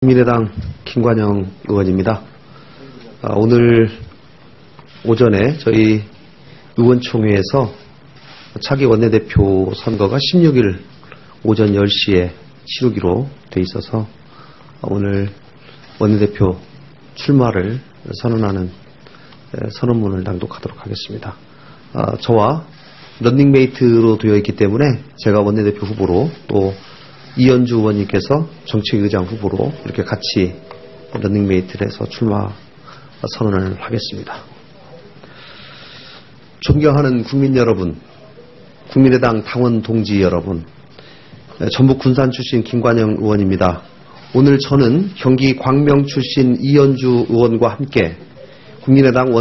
국민의당 김관영 의원입니다. 오늘 오전에 저희 의원총회에서 차기 원내대표 선거가 16일 오전 10시에 치르기로 돼 있어서 오늘 원내대표 출마를 선언하는 선언문을 낭독하도록 하겠습니다. 저와 런닝메이트로 되어 있기 때문에 제가 원내대표 후보로 또 이현주 의원님께서 정책의장 후보로 이렇게 같이 런닝메이트를 해서 출마 선언을 하겠습니다. 존경하는 국민 여러분, 국민의당 당원 동지 여러분, 전북 군산 출신 김관영 의원입니다. 오늘 저는 경기 광명 출신 이현주 의원과 함께 국민의당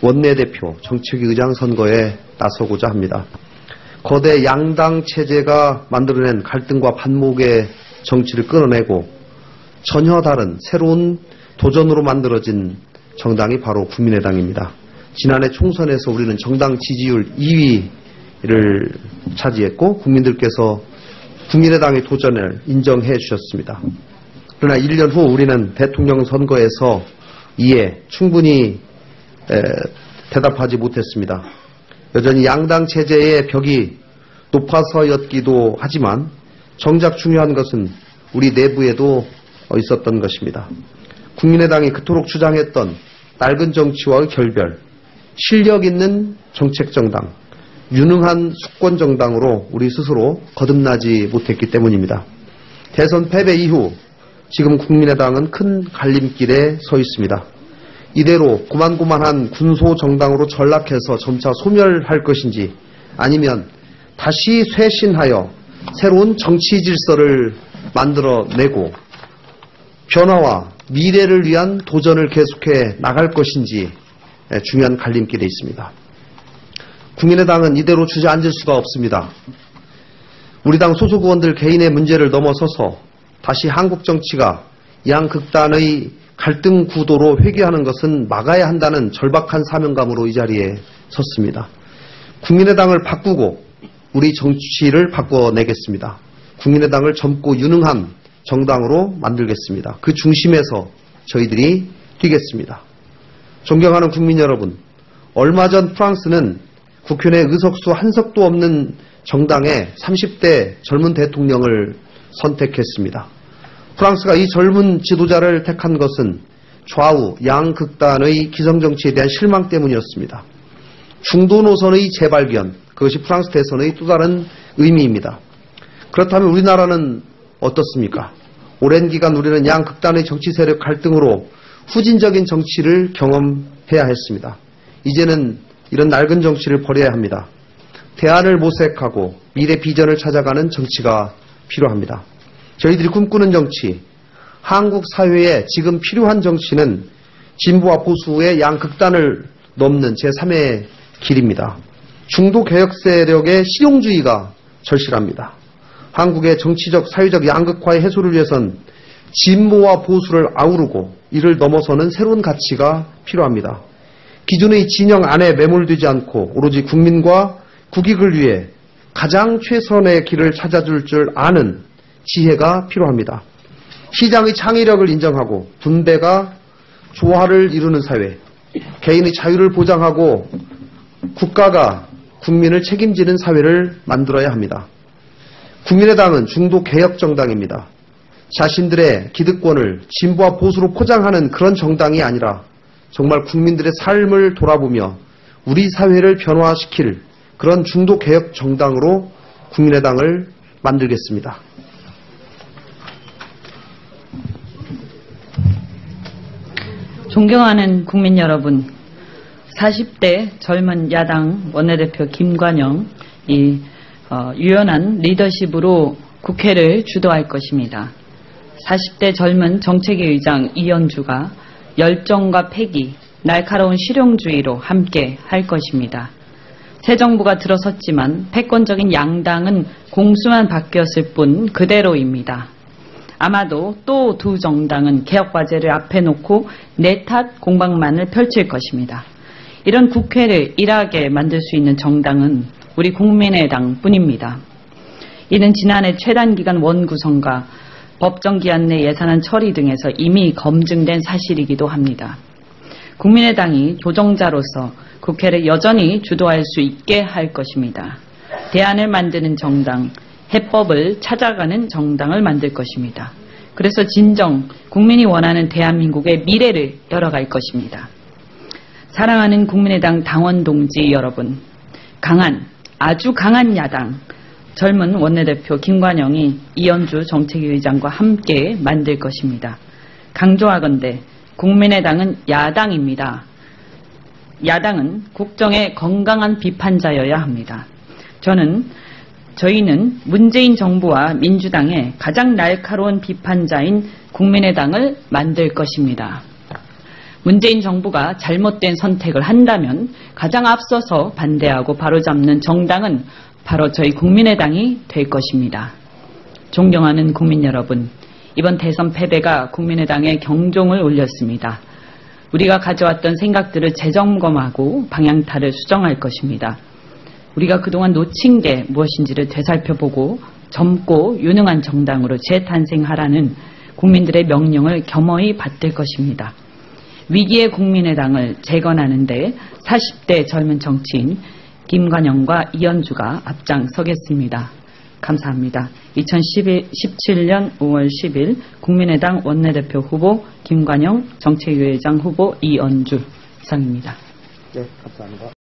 원내대표 정책의장 선거에 나서고자 합니다. 거대 양당 체제가 만들어낸 갈등과 반목의 정치를 끌어내고 전혀 다른 새로운 도전으로 만들어진 정당이 바로 국민의당입니다. 지난해 총선에서 우리는 정당 지지율 2위를 차지했고 국민들께서 국민의당의 도전을 인정해 주셨습니다. 그러나 1년 후 우리는 대통령 선거에서 이에 충분히 대답하지 못했습니다. 여전히 양당 체제의 벽이 높아서였기도 하지만 정작 중요한 것은 우리 내부에도 있었던 것입니다. 국민의당이 그토록 주장했던 낡은 정치와의 결별, 실력 있는 정책정당, 유능한 수권정당으로 우리 스스로 거듭나지 못했기 때문입니다. 대선 패배 이후 지금 국민의당은 큰 갈림길에 서 있습니다. 이대로 고만고만한 군소정당으로 전락해서 점차 소멸할 것인지 아니면 다시 쇄신하여 새로운 정치 질서를 만들어내고 변화와 미래를 위한 도전을 계속해 나갈 것인지 중요한 갈림길에 있습니다. 국민의당은 이대로 주저앉을 수가 없습니다. 우리 당 소속 의원들 개인의 문제를 넘어서서 다시 한국 정치가 양극단의 갈등 구도로 회귀하는 것은 막아야 한다는 절박한 사명감으로 이 자리에 섰습니다. 국민의당을 바꾸고 우리 정치를 바꿔내겠습니다. 국민의당을 젊고 유능한 정당으로 만들겠습니다. 그 중심에서 저희들이 뛰겠습니다. 존경하는 국민 여러분, 얼마 전 프랑스는 국회 내 의석수 한 석도 없는 정당의 30대 젊은 대통령을 선택했습니다. 프랑스가 이 젊은 지도자를 택한 것은 좌우 양극단의 기성정치에 대한 실망 때문이었습니다. 중도 노선의 재발견, 그것이 프랑스 대선의 또 다른 의미입니다. 그렇다면 우리나라는 어떻습니까? 오랜 기간 우리는 양극단의 정치 세력 갈등으로 후진적인 정치를 경험해야 했습니다. 이제는 이런 낡은 정치를 버려야 합니다. 대안을 모색하고 미래 비전을 찾아가는 정치가 필요합니다. 저희들이 꿈꾸는 정치, 한국 사회에 지금 필요한 정치는 진보와 보수의 양극단을 넘는 제3의 길입니다. 중도 개혁 세력의 실용주의가 절실합니다. 한국의 정치적, 사회적 양극화의 해소를 위해선 진보와 보수를 아우르고 이를 넘어서는 새로운 가치가 필요합니다. 기존의 진영 안에 매몰되지 않고 오로지 국민과 국익을 위해 가장 최선의 길을 찾아줄 줄 아는 지혜가 필요합니다. 시장의 창의력을 인정하고 분배가 조화를 이루는 사회, 개인의 자유를 보장하고 국가가 국민을 책임지는 사회를 만들어야 합니다. 국민의당은 중도 개혁 정당입니다. 자신들의 기득권을 진보와 보수로 포장하는 그런 정당이 아니라 정말 국민들의 삶을 돌아보며 우리 사회를 변화시킬 그런 중도 개혁 정당으로 국민의당을 만들겠습니다. 존경하는 국민 여러분, 40대 젊은 야당 원내대표 김관영, 유연한 리더십으로 국회를 주도할 것입니다. 40대 젊은 정책위 의장 이현주가 열정과 패기, 날카로운 실용주의로 함께 할 것입니다. 새 정부가 들어섰지만 패권적인 양당은 공수만 바뀌었을 뿐 그대로입니다. 아마도 또 두 정당은 개혁과제를 앞에 놓고 내탓 공방만을 펼칠 것입니다. 이런 국회를 일하게 만들 수 있는 정당은 우리 국민의당 뿐입니다. 이는 지난해 최단기간 원구성과 법정 기한 내 예산안 처리 등에서 이미 검증된 사실이기도 합니다. 국민의당이 조정자로서 국회를 여전히 주도할 수 있게 할 것입니다. 대안을 만드는 정당, 해법을 찾아가는 정당을 만들 것입니다. 그래서 진정 국민이 원하는 대한민국의 미래를 열어갈 것입니다. 사랑하는 국민의당 당원 동지 여러분, 아주 강한 야당, 젊은 원내대표 김관영이 이현주 정책위 의장과 함께 만들 것입니다. 강조하건대 국민의당은 야당입니다. 야당은 국정의 건강한 비판자여야 합니다. 저희는 문재인 정부와 민주당의 가장 날카로운 비판자인 국민의당을 만들 것입니다. 문재인 정부가 잘못된 선택을 한다면 가장 앞서서 반대하고 바로잡는 정당은 바로 저희 국민의당이 될 것입니다. 존경하는 국민 여러분, 이번 대선 패배가 국민의당의 경종을 울렸습니다. 우리가 가져왔던 생각들을 재점검하고 방향타를 수정할 것입니다. 우리가 그동안 놓친 게 무엇인지를 되살펴보고 젊고 유능한 정당으로 재탄생하라는 국민들의 명령을 겸허히 받들 것입니다. 위기의 국민의당을 재건하는 데 40대 젊은 정치인 김관영과 이현주가 앞장서겠습니다. 감사합니다. 2017년 5월 10일 국민의당 원내대표 후보 김관영, 정책위 의장 후보 이현주 이상입니다. 네, 감사합니다.